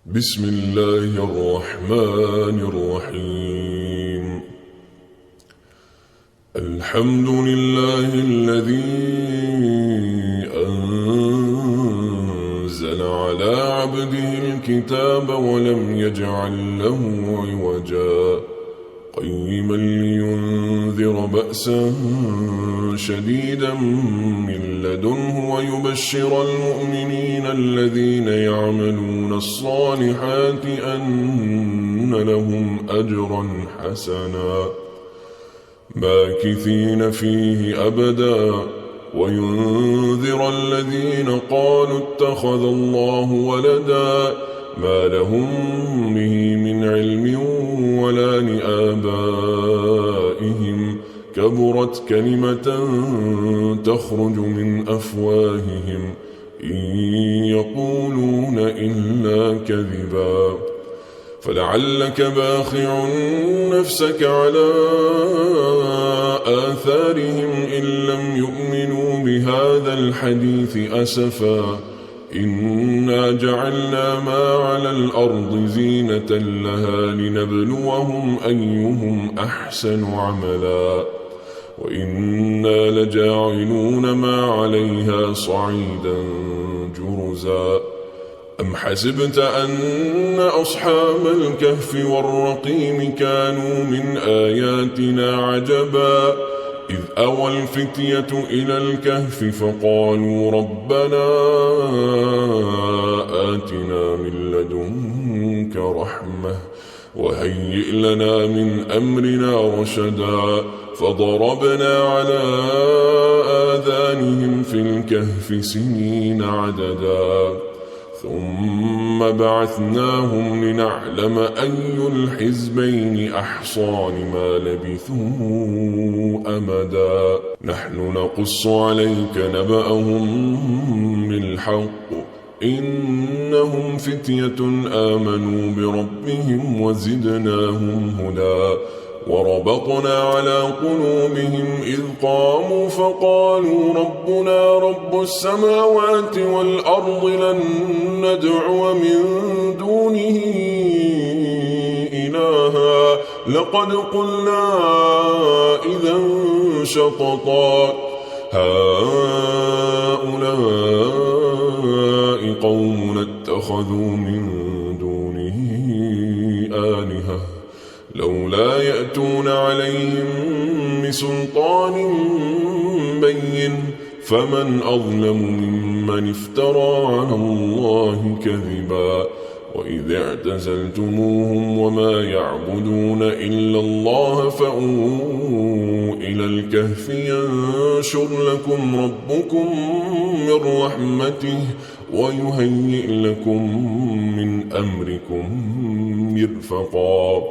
بسم الله الرحمن الرحيم. الحمد لله الذي أنزل على عبده الكتاب ولم يجعل له عوجا قيما لينذر بأسا شديدا من لدنه ويبشر المؤمنين الذين يعملون الصالحات أن لهم أجرا حسنا ماكثين فيه أبدا وينذر الذين قالوا اتخذ الله ولدا ما لهم به من علم ولا لآبائهم كبرت كلمة تخرج من أفواههم إن يقولون إلا كذبا فلعلك باخع نفسك على آثارهم إن لم يؤمنوا بهذا الحديث أسفا إنا جعلنا ما على الأرض زينة لها لنبلوهم أيهم أحسن عملا وإنا لجاعلون ما عليها صعيدا جرزا أم حسبت أن أصحاب الكهف والرقيم كانوا من آياتنا عجبا إذ أوى الفتية إلى الكهف فقالوا ربنا آتنا من لدنك رحمة وهيئ لنا من أمرنا رشدا فضربنا على آذانهم في الكهف سنين عددا ثم بعثناهم لنعلم أي الحزبين أحصى لما لبثوا أمدا نحن نقص عليك نبأهم بالحق إنهم فتية آمنوا بربهم وزدناهم هدى وربطنا على قلوبهم إذ قاموا فقالوا ربنا رب السماوات والأرض لن ندعو من دونه إلها لقد قلنا إذا شططا هؤلاء قومنا اتخذوا من دونه آلهة لولا يأتون عليهم بسلطان بين فمن أظلم ممن افترى على الله كذبا وإذ اعتزلتموهم وما يعبدون إلا الله فأووا إلى الكهف ينشر لكم ربكم من رحمته ويهيئ لكم من أمركم مرفقا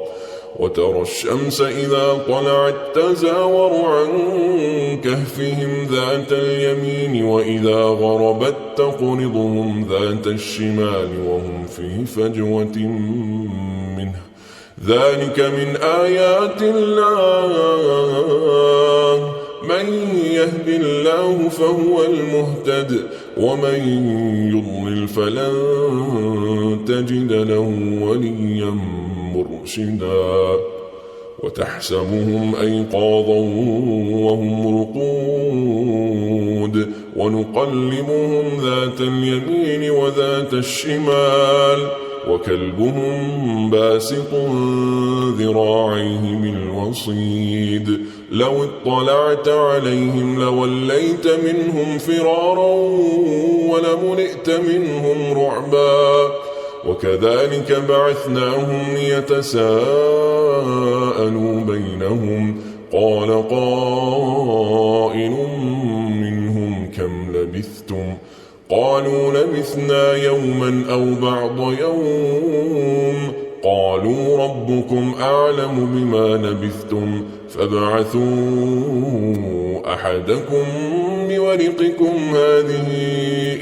وترى الشمس إذا طلعت تزاور عن كهفهم ذات اليمين وإذا غربت تقرضهم ذات الشمال وهم في فجوة منه ذلك من آيات الله من يهد الله فهو المهتد ومن يضلل فلن تجد له وليا مرشدا وتحسبهم أيقاظا وهم رقود ونقلبهم ذات اليمين وذات الشمال وكلبهم باسط ذراعيه بالوصيد لو اطلعت عليهم لوليت منهم فرارا ولملئت منهم رعبا وكذلك بعثناهم ليتساءلوا بينهم قال قائل منهم كم لبثتم قالوا لبثنا يوما أو بعض يوم قالوا ربكم أعلم بما لبثتم فابعثوا أحدكم بورقكم هذه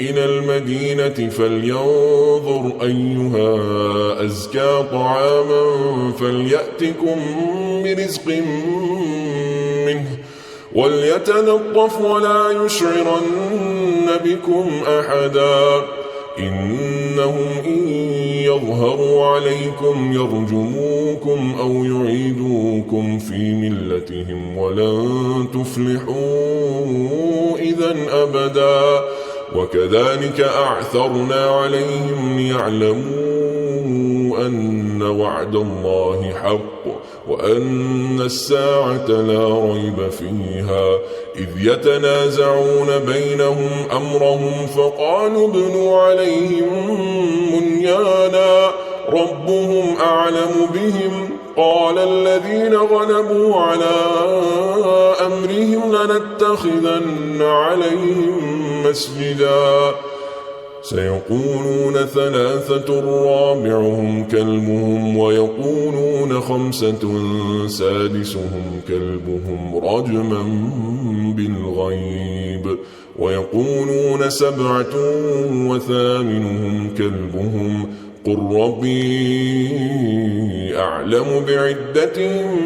إلى المدينة فلينظر أيها أزكى طعاما فليأتكم برزق منه وليتلطف ولا يشعرن بكم أحدا إنهم إن يظهروا عليكم يرجموكم أو يعيدوكم في ملتهم ولن تفلحوا إذا أبدا. وكذلك أعثرنا عليهم ليعلموا أن وعد الله حق وأن الساعة لا ريب فيها، إذ يتنازعون بينهم أمرهم فقالوا ابنوا عليهم بنيانا ربهم أعلم بهم. قال الذين غلبوا على أمرهم لنتخذن عليهم مسجدا. سيقولون ثلاثة رابعهم كلبهم ويقولون خمسة سادسهم كلبهم رجما بالغيب ويقولون سبعة وثامنهم كلبهم قل ربي أعلم بعدتهم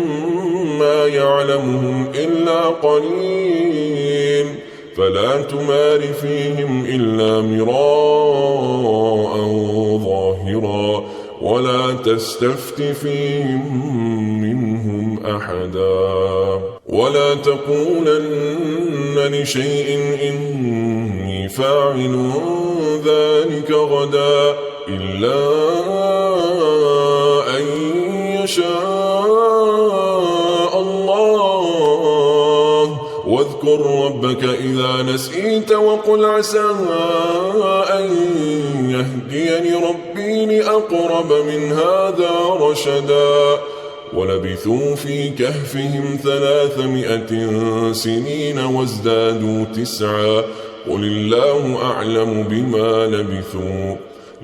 ما يعلمهم إلا قليل فلا تمار فيهم إلا مراء ظاهرا ولا تستفت فيهم منهم أحدا. ولا تقولن لشيء إني فاعل ذلك غدا إلا أن يشاء الله. واذكر ربك إذا نسيت وقل عسى أن يهديني ربي لأقرب من هذا رشدا. ولبثوا في كهفهم 300 سنين وازدادوا 9 قل الله أعلم بما لبثوا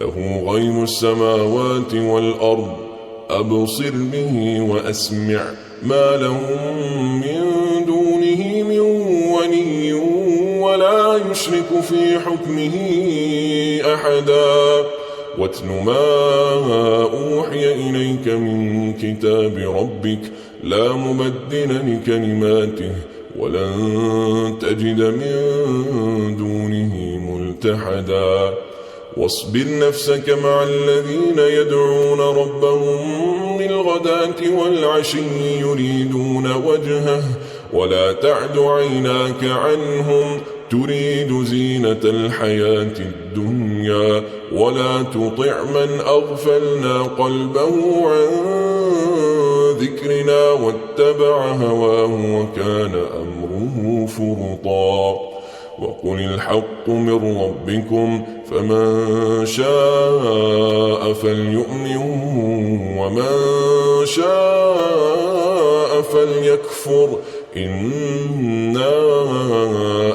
له غيب السماوات والأرض أبصر به وأسمع ما لهم من دونه من ولي ولا يشرك في حكمه أحدا. واتل ما أوحي إليك من كتاب ربك لا مبدل لكلماته ولن تجد من دونه ملتحدا. واصبر نفسك مع الذين يدعون ربهم بالغداة والعشي يريدون وجهه ولا تعد عيناك عنهم تريد زينة الحياة الدنيا ولا تطع من أغفلنا قلبه عن ذكرنا واتبع هواه وكان أمره فرطا. وقل الحق من ربكم فمن شاء فليؤمن ومن شاء فليكفر إنا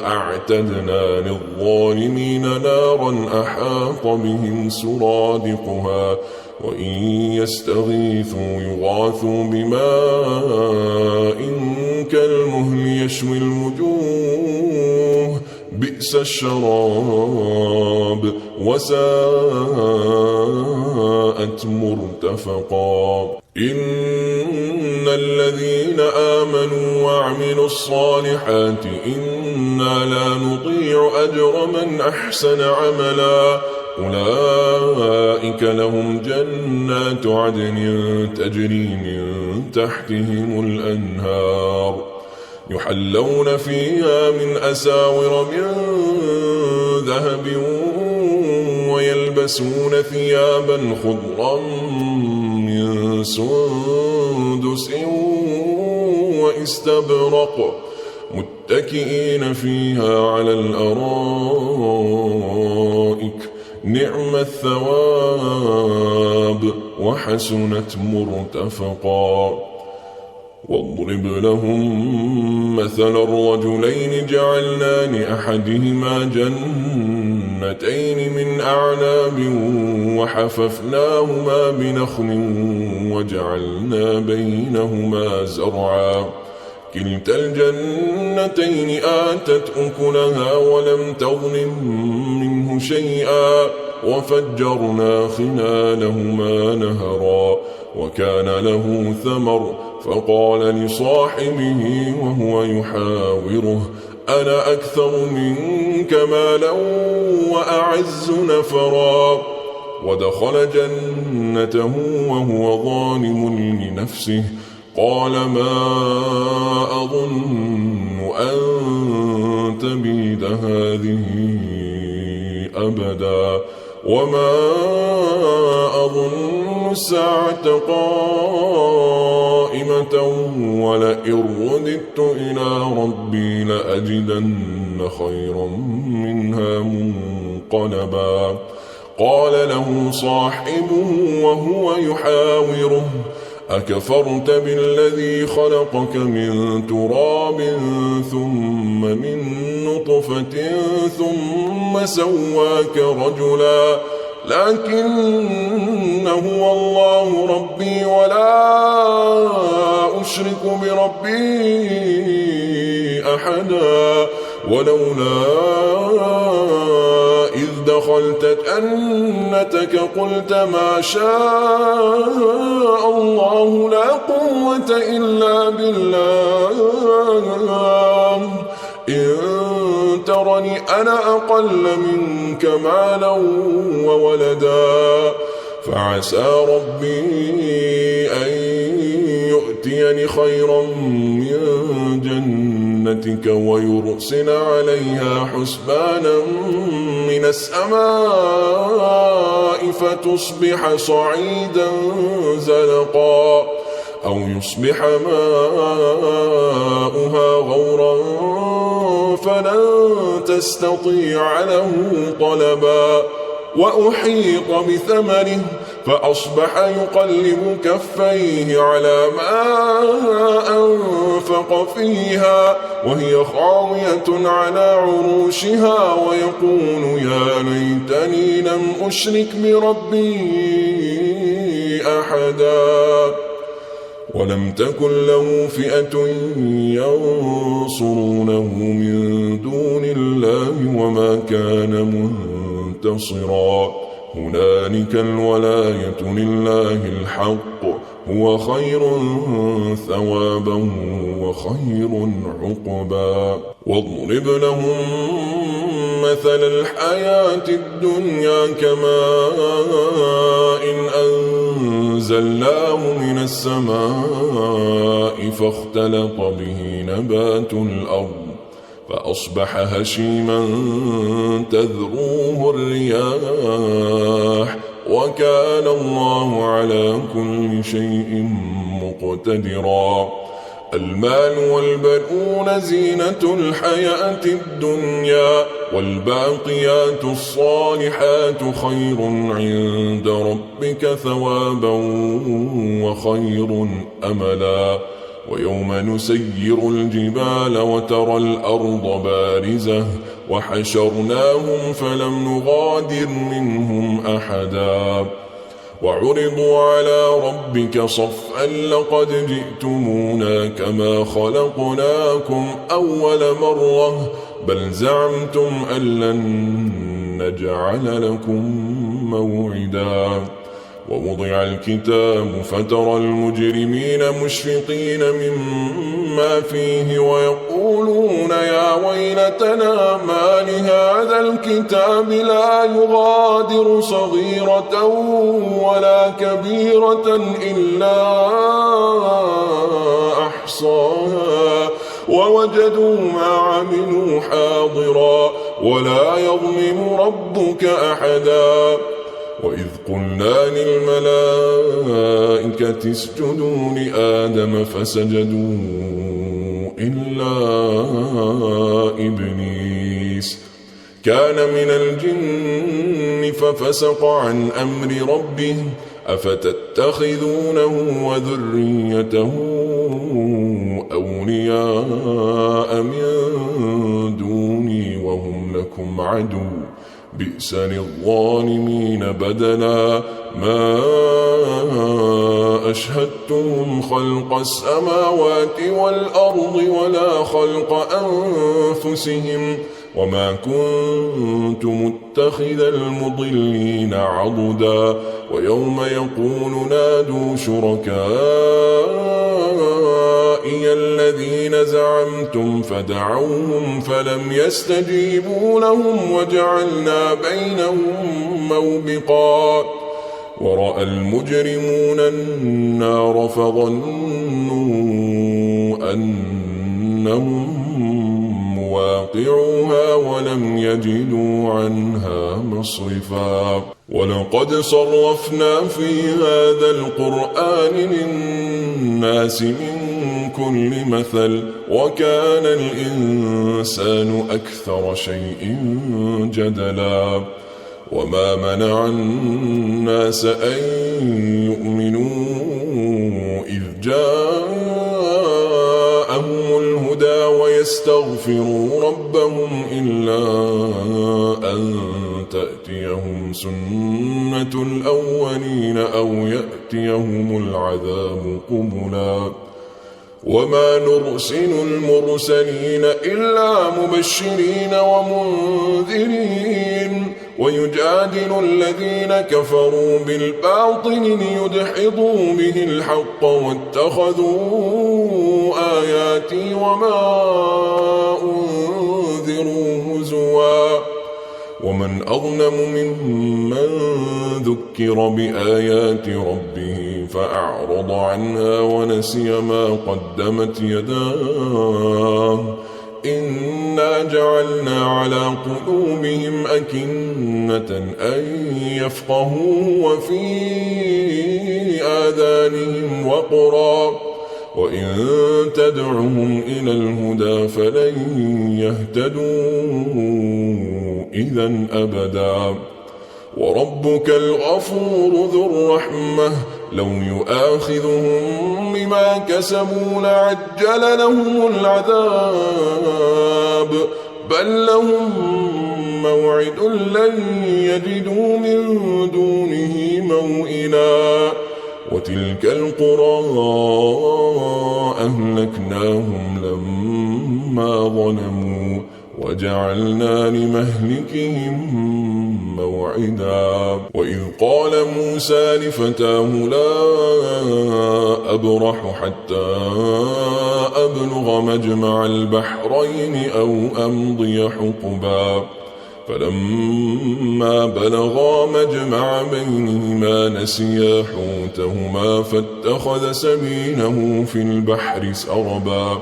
أعتدنا للظالمين نارا أحاط بهم سرادقها وإن يستغيثوا يغاثوا بماء كالمهل يشوي الوجوه بئس الشراب وساءت مرتفقا. إن الذين آمنوا وعملوا الصالحات إنا لا نضيع أجر من أحسن عملا أولئك لهم جنات عدن تجري من تحتهم الأنهار يحلون فيها من أساور من ذهب ويلبسون ثيابا خضرا من سندس واستبرق متكئين فيها على الأرائك نعم الثواب وحسنت مرتفقا. واضرب لهم مثل الرجلين جعلنا لأحدهما جنتين من أعناب وحففناهما بنخل وجعلنا بينهما زرعا كلتا الجنتين آتت أكلها ولم تظلم منه شيئا وفجرنا خلالهما نهرا وكان له ثمر فقال لصاحبه وهو يحاوره أنا أكثر منك مالا وأعز نفرا. ودخل جنته وهو ظالم لنفسه قال ما أظن أن تبيد هذه أبدا وما أظن الساعة قائمة ولئن رددت إلى ربي لأجدن خيرا منها منقلبا. قال له صاحبه وهو يحاوره أكفرت بالذي خلقك من تراب ثم من نطفة ثم سواك رجلا لكن هو الله ربي ولا أشرك بربي أحدا. ولولا إذ دخلت جنتك قلت ما شاء الله لا قوة إلا بالله إن ترني أنا أقل منك مالا وولدا فعسى ربي أن يؤتيني خيرا من جنتك ويرسل عليها حسبانا من السماء فتصبح صعيدا زلقا أو يصبح ماؤها غورا فلن تستطيع له طلبا. وأحيط بثمره فأصبح يقلب كفيه على ما أنفق فيها وهي خاوية على عروشها ويقول يا ليتني لم أشرك بربي أحدا. ولم تكن له فئة ينصرونه من دون الله وما كان منتصرا. هنالك الولاية لله الحق هو خير ثوابا وخير عقبا. واضرب لهم مثل الحياة الدنيا كماء إن أنزلناه من السماء فاختلط به نبات الأرض فأصبح هشيما تذروه الرياح وكان الله على كل شيء مقتدرا. المال والبنون زينة الحياة الدنيا والباقيات الصالحات خير عند ربك ثوابا وخير أملا. ويوم نسير الجبال وترى الأرض بارزة وحشرناهم فلم نغادر منهم أحدا. وعرضوا على ربك صفا لقد جئتمونا كما خلقناكم أول مرة بل زعمتم أن لن نجعل لكم موعدا. ووضع الكتاب فترى المجرمين مشفقين مما فيه ويقولون يا ويلتنا ما لهذا الكتاب لا يغادر صغيرة ولا كبيرة إلا أحصاها ووجدوا ما عملوا حاضرا ولا يظلم ربك أحدا. وإذ قلنا للملائكة اسجدوا لآدم فسجدوا إلا إبليس كان من الجن ففسق عن أمر ربه أفتتخذونه وذريته أولياء من دوني وهم لكم عدو بئس للظالمين بدلا. ما أشهدتهم خلق السماوات والأرض ولا خلق أنفسهم وما كنت متخذ المضلين عضدا ويوم يقول نادوا شركائي الذين زعمتم فدعوهم فلم يستجيبوا لهم وجعلنا بينهم موبقا ورأى المجرمون النار فظنوا أنهم مواقعوها ولم يجدوا عنها مصرفا ولقد صرفنا في هذا القرآن للناس من كل مثل وكان الإنسان أكثر شيء جدلا وما منع الناس أن يؤمنوا إذ جاءهم الهدى ويستغفروا ربهم إلا أن تأتيهم سنة الأولين أو يأتيهم العذاب قبلا وما نرسل المرسلين إلا مبشرين ومنذرين ويجادل الذين كفروا بالباطل ليدحضوا به الحق واتخذوا آياتي وما أنذروا هزوا ومن أظلم ممن ذكر بآيات ربه فأعرض عنها ونسي ما قدمت يداه إنا جعلنا على قلوبهم أكنة أن يفقهوه وفي آذانهم وقرا وإن تدعهم إلى الهدى فلن يهتدوا إذا أبدا وربك الغفور ذو الرحمة لو يؤاخذهم بما كسبوا لعجل لهم العذاب بل لهم موعد لن يجدوا من دونه موئلا وتلك القرى أهلكناهم لما ظلموا وجعلنا لمهلكهم موعدا وإذ قال موسى لفتاه لا أبرح حتى أبلغ مجمع البحرين أو أمضي حقبا فلما بلغا مجمع بينهما نسيا حوتهما فاتخذ سبيله في البحر سربا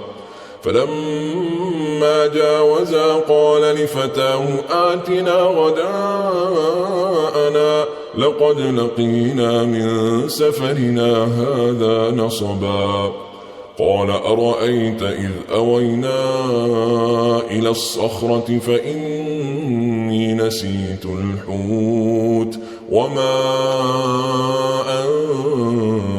فلما جاوزا قال لفتاه آتنا غداءنا لقد لقينا من سفرنا هذا نصبا قال أرأيت إذ أوينا إلى الصخرة فإني نسيت الحوت وما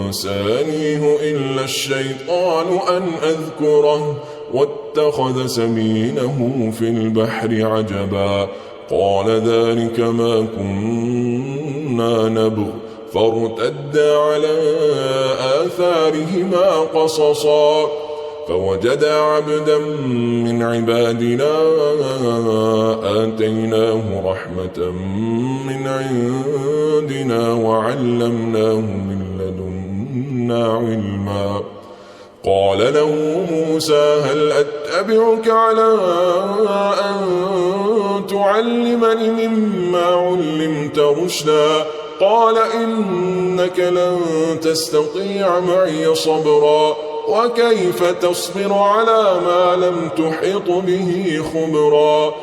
أنسانيه إلا الشيطان أن أذكره واتخذ سبيله في البحر عجبا قال ذلك ما كنا نبغ فارتدا على آثارهما قصصا فوجدا عبدا من عبادنا آتيناه رحمة من عندنا وعلمناه من لدنا علما قال له موسى هل أتبعك على أن تعلمني مما علمت رشدا قال إنك لن تستطيع معي صبرا وكيف تصبر على ما لم تحط به خبرا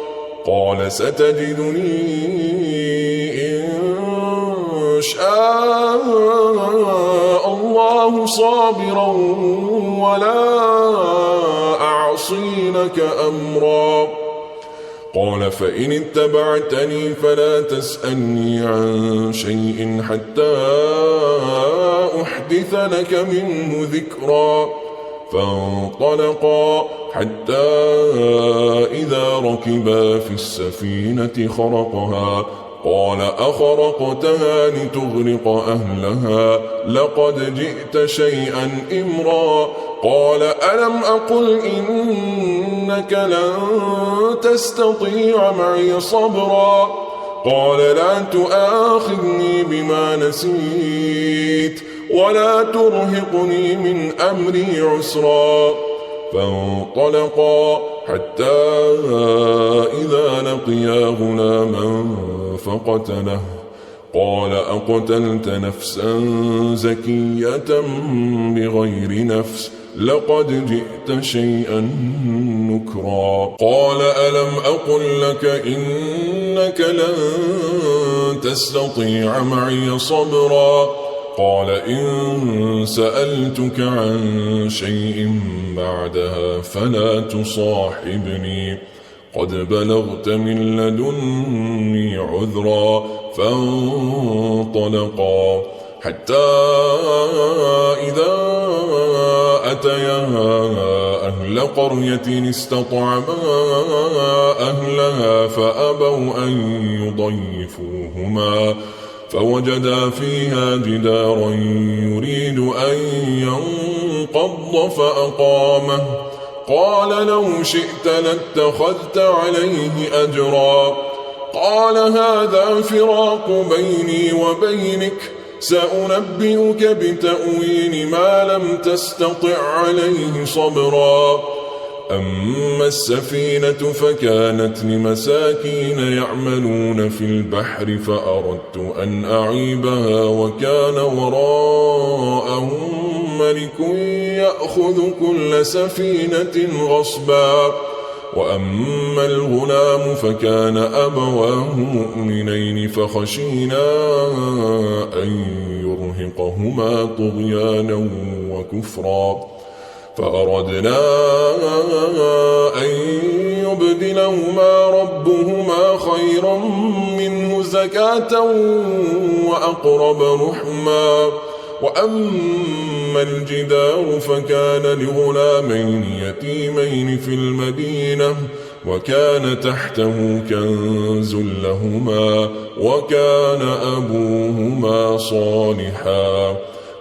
قال ستجدني إن شاء الله صابرا ولا أعصي لك أمرا قال فإن اتبعتني فلا تسألني عن شيء حتى أحدث لك منه ذكرا فانطلقا حتى إذا ركبا في السفينة خرقها قال أخرقتها لتغرق أهلها لقد جئت شيئا إمرا قال ألم أقل إنك لن تستطيع معي صبرا قال لا تؤاخذني بما نسيت ولا ترهقني من أمري عسرا فانطلقا حتى إذا لقيا غلاما فقتله قال أقتلت نفسا زكية بغير نفس لقد جئت شيئا نكرا قال ألم أقل لك إنك لن تستطيع معي صبرا قال إن سألتك عن شيء بعدها فلا تصاحبني قد بلغت من لدني عذرا فانطلقا حتى إذا أتيا أهل قرية استطعما أهلها فأبوا أن يضيفوهما فوجدا فيها جدارا يريد أن ينقض فأقامه قال لو شئت لاتخذت عليه أجرا قال هذا فراق بيني وبينك سأنبئك بتأويل ما لم تستطع عليه صبرا أما السفينة فكانت لمساكين يعملون في البحر فأردت أن أعيبها وكان وراءهم ملك يأخذ كل سفينة غصبا وأما الغلام فكان أبواه مؤمنين فخشينا أن يرهقهما طغيانا وكفرا فأردنا أن يبدلهما ربهما خيرا منه زكاة وأقرب رحما وأما الجدار فكان لغلامين يتيمين في المدينة وكان تحته كنز لهما وكان أبوهما صالحا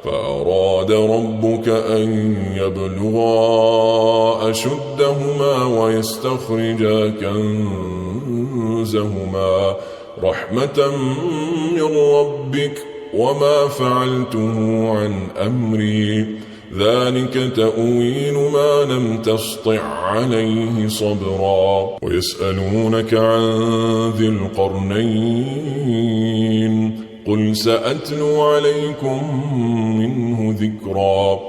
فأراد ربك أن يبلغا أشدهما ويستخرجا كنزهما رحمة من ربك وما فعلته عن أمري ذلك تأويل ما لم تسطع عليه صبرا ويسألونك عن ذي القرنين قل سأتلو عليكم منه ذكرا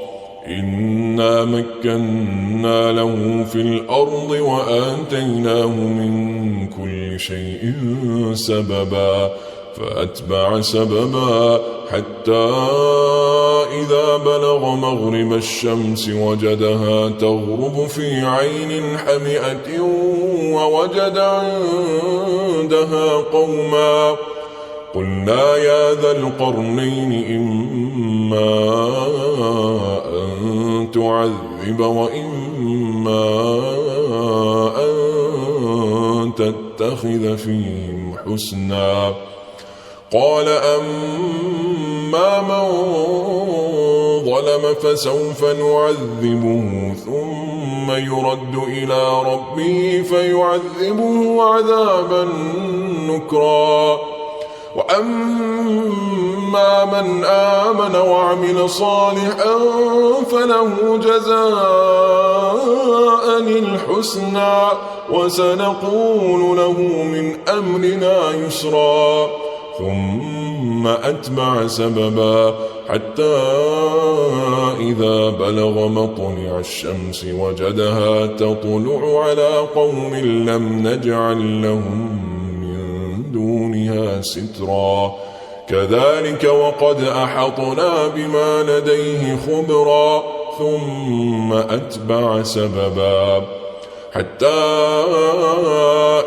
إنا مكنا له في الأرض وآتيناه من كل شيء سببا فأتبع سببا حتى إذا بلغ مغرب الشمس وجدها تغرب في عين حمئة ووجد عندها قوما قلنا يا ذا القرنين إما أن تعذب وإما أن تتخذ فيهم حسنا قال أما من ظلم فسوف نعذبه ثم يرد إلى ربه فيعذبه عذابا نكرا وأما من آمن وعمل صالحا فله جزاء الحسنى وسنقول له من أمرنا يسرا ثم أتبع سببا حتى إذا بلغ مطلع الشمس وجدها تطلع على قوم لم نجعل لهم من دونها سترا كذلك وقد أحطنا بما لديه خبرا ثم أتبع سببا حتى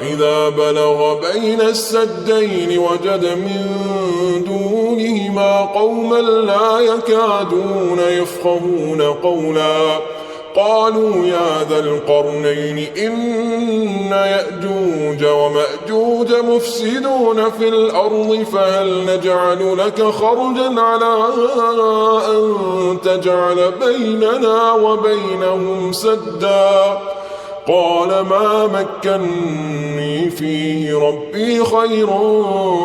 إذا بلغ بين السدين وجد من دونهما قوما لا يكادون يفقهون قولا قالوا يا ذا القرنين إن يأجوج ومأجوج مفسدون في الأرض فهل نجعل لك خرجا على أن تجعل بيننا وبينهم سدا قال ما مكني فيه ربي خير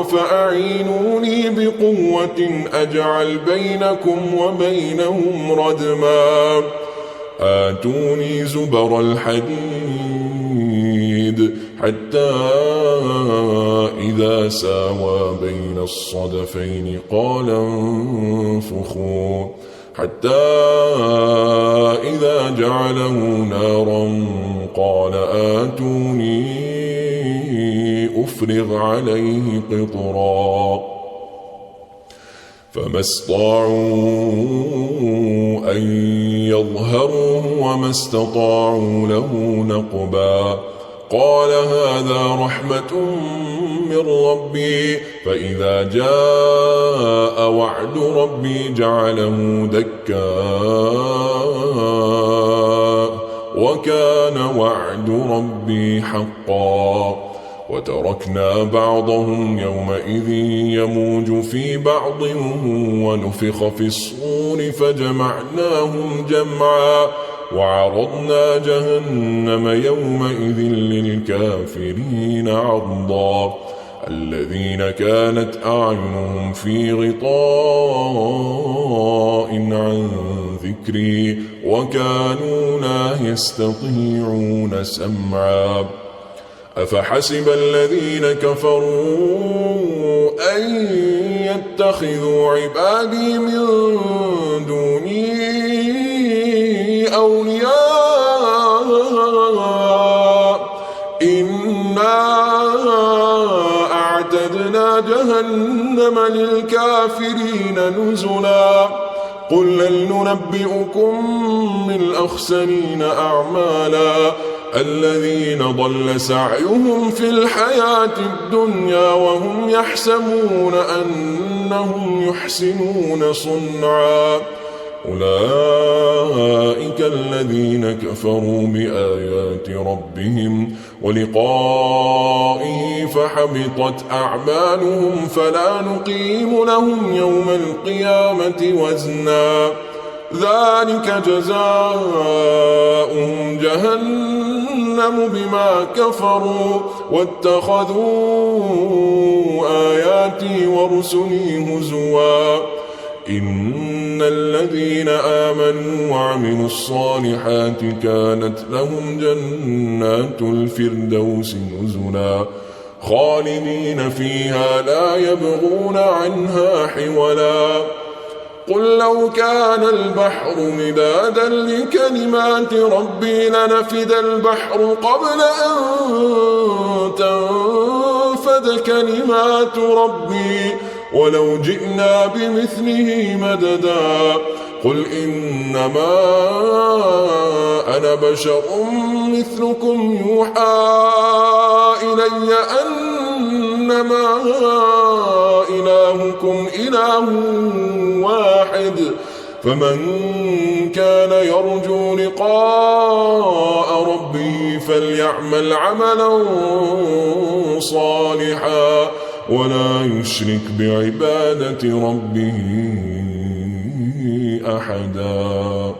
فأعينوني بقوة أجعل بينكم وبينهم ردما آتوني زبر الحديد حتى إذا ساوى بين الصدفين قال انفخوا حتى إذا جعله نارا قال آتوني أفرغ عليه قطرا فما استطاعوا أن يظهروه وما استطاعوا له نقبا قال هذا رحمة من ربي فإذا جاء وعد ربي جعله دكاء وكان وعد ربي حقا وتركنا بعضهم يومئذ يموج في بعض ونفخ في الصور فجمعناهم جمعا وعرضنا جهنم يومئذ للكافرين عرضا الذين كانت أعينهم في غطاء عن ذكري وكانوا لا يستطيعون سمعا أفحسب الذين كفروا أن يتخذوا عبادي من دوني أولياء إنا أعتدنا جهنم للكافرين نزلا قل هل ننبئكم بالأخسرين أعمالا الذين ضل سعيهم في الحياة الدنيا وهم يحسبون أنهم يحسنون صنعا أولئك الذين كفروا بآيات ربهم ولقائه فحبطت أعمالهم فلا نقيم لهم يوم القيامة وزنا ذلك جزاؤهم جهنم بما كفروا واتخذوا آياتي ورسلي هزوا إن الذين آمنوا وعملوا الصالحات كانت لهم جنات الفردوس نزلا خالدين فيها لا يبغون عنها حولا قل لو كان البحر مدادا لكلمات ربي لنفد البحر قبل أن تنفد كلمات ربي ولو جئنا بمثله مددا قل إنما أنا بشر مثلكم يوحى إلي أنما إلهكم إله واحد فمن كان يرجو لقاء ربه فليعمل عملا صالحا ولا يشرك بعبادة ربه أحدا.